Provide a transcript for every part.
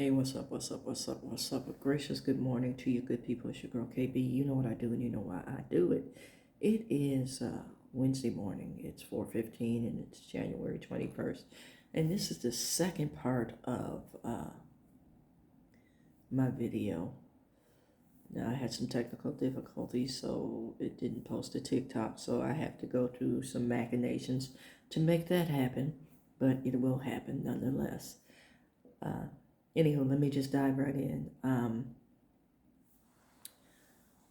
Hey, what's up, what's up, what's up, what's up? A gracious good morning to you good people. It's your girl KB. You know what I do and you know why I do it. It is Wednesday morning. It's 4:15 and it's January 21st. And this is the second part of my video. Now, I had some technical difficulties, so it didn't post to TikTok. So I have to go through some machinations to make that happen. But it will happen nonetheless. Anywho, let me just dive right in.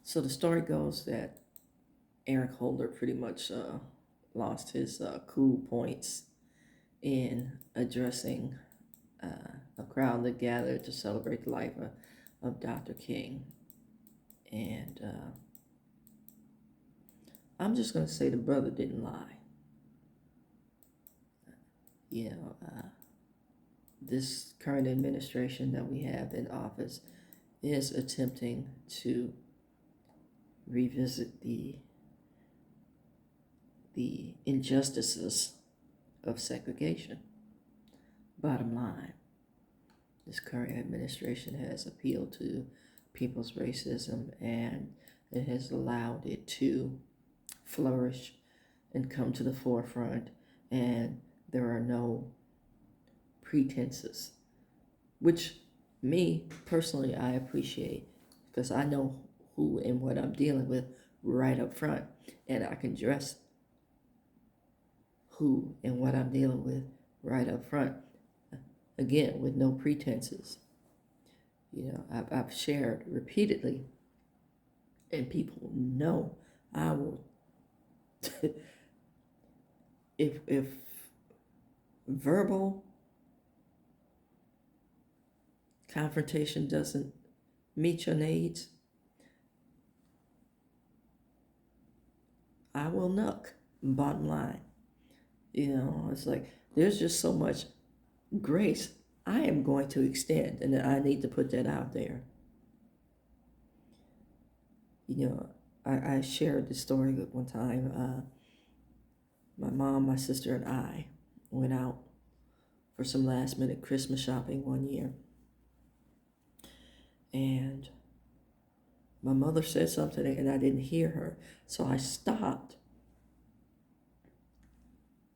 So the story goes that Eric Holder pretty much lost his cool points in addressing a crowd that gathered to celebrate the life of Dr. King. And I'm just going to say the brother didn't lie. This current administration that we have in office is attempting to revisit the injustices of segregation. Bottom line, this current administration has appealed to people's racism and it has allowed it to flourish and come to the forefront, and there are no pretenses, which me personally I appreciate because I know who and what I'm dealing with right up front, and I can address who and what I'm dealing with right up front, again with no pretenses. I've shared repeatedly, and people know I will. if verbal confrontation doesn't meet your needs, I will knock. Bottom line, it's like there's just so much grace I am going to extend, and I need to put that out there. I shared this story one time. My mom, my sister, and I went out for some last minute Christmas shopping one year. And my mother said something and I didn't hear her. So I stopped.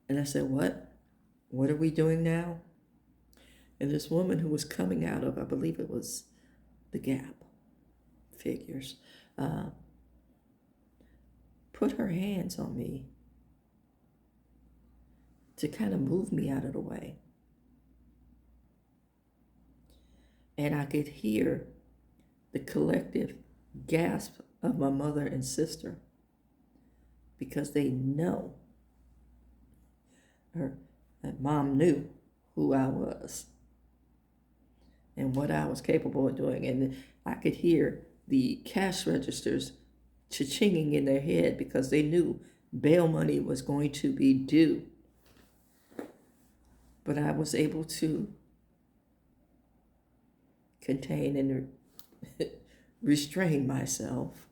And I said, "What? What are we doing now?" And this woman who was coming out of, I believe it was the Gap, figures, put her hands on me to kind of move me out of the way. And I could hear the collective gasp of my mother and sister because they know, her mom knew who I was and what I was capable of doing. And I could hear the cash registers cha-chinging in their head because they knew bail money was going to be due. But I was able to contain and restrain myself.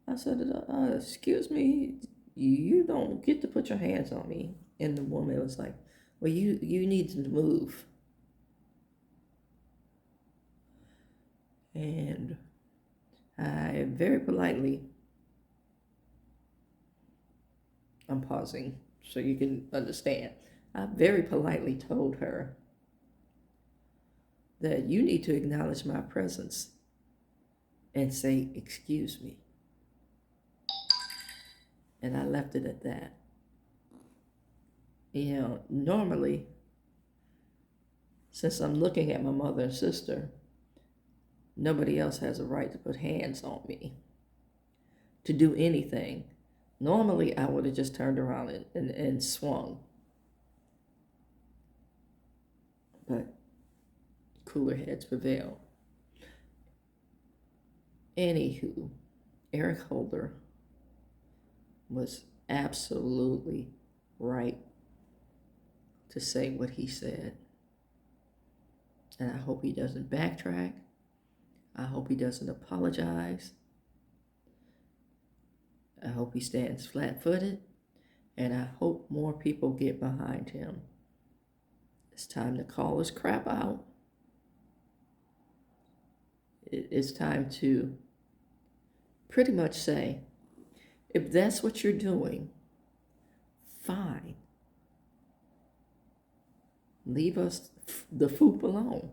I said, "Excuse me, you don't get to put your hands on me." And the woman was like, "Well, you need to move." And I very politely, I'm pausing so you can understand, I very politely told her that you need to acknowledge my presence and say, "Excuse me." And I left it at that. Normally, since I'm looking at my mother and sister, nobody else has a right to put hands on me to do anything. Normally, I would have just turned around and swung. But cooler heads prevail. Anywho, Eric Holder was absolutely right to say what he said. And I hope he doesn't backtrack. I hope he doesn't apologize. I hope he stands flat-footed. And I hope more people get behind him, It's time to call this crap out. It's time to pretty much say, if that's what you're doing, fine. Leave us the foop alone.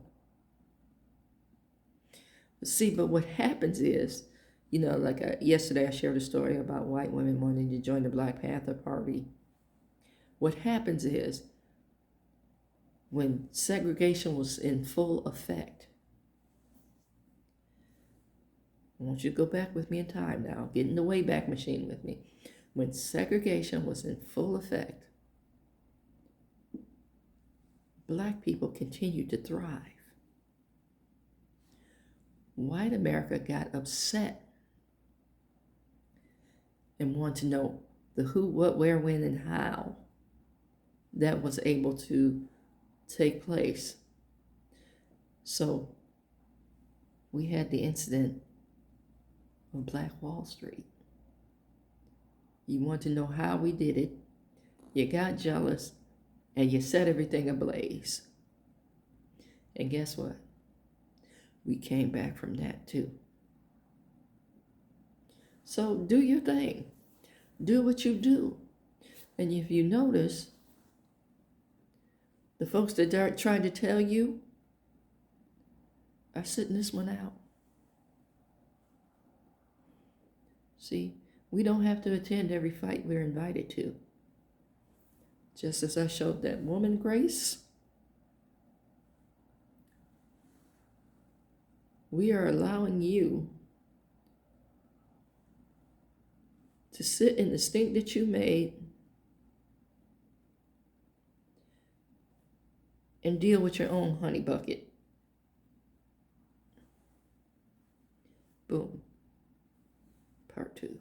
See, but what happens is, like yesterday I shared a story about white women wanting to join the Black Panther Party. What happens is, when segregation was in full effect, I want you to go back with me in time now, get in the Wayback Machine with me. When segregation was in full effect, Black people continued to thrive. White America got upset and wanted to know the who, what, where, when, and how that was able to take place. So we had the incident of Black Wall Street. You want to know how we did it, you got jealous, and you set everything ablaze. And guess what? We came back from that too. So do your thing. Do what you do. And if you notice, the folks that are trying to tell you are sitting this one out. See, we don't have to attend every fight we're invited to. Just as I showed that woman grace, we are allowing you to sit in the stink that you made and deal with your own honey bucket. Boom. Part 2.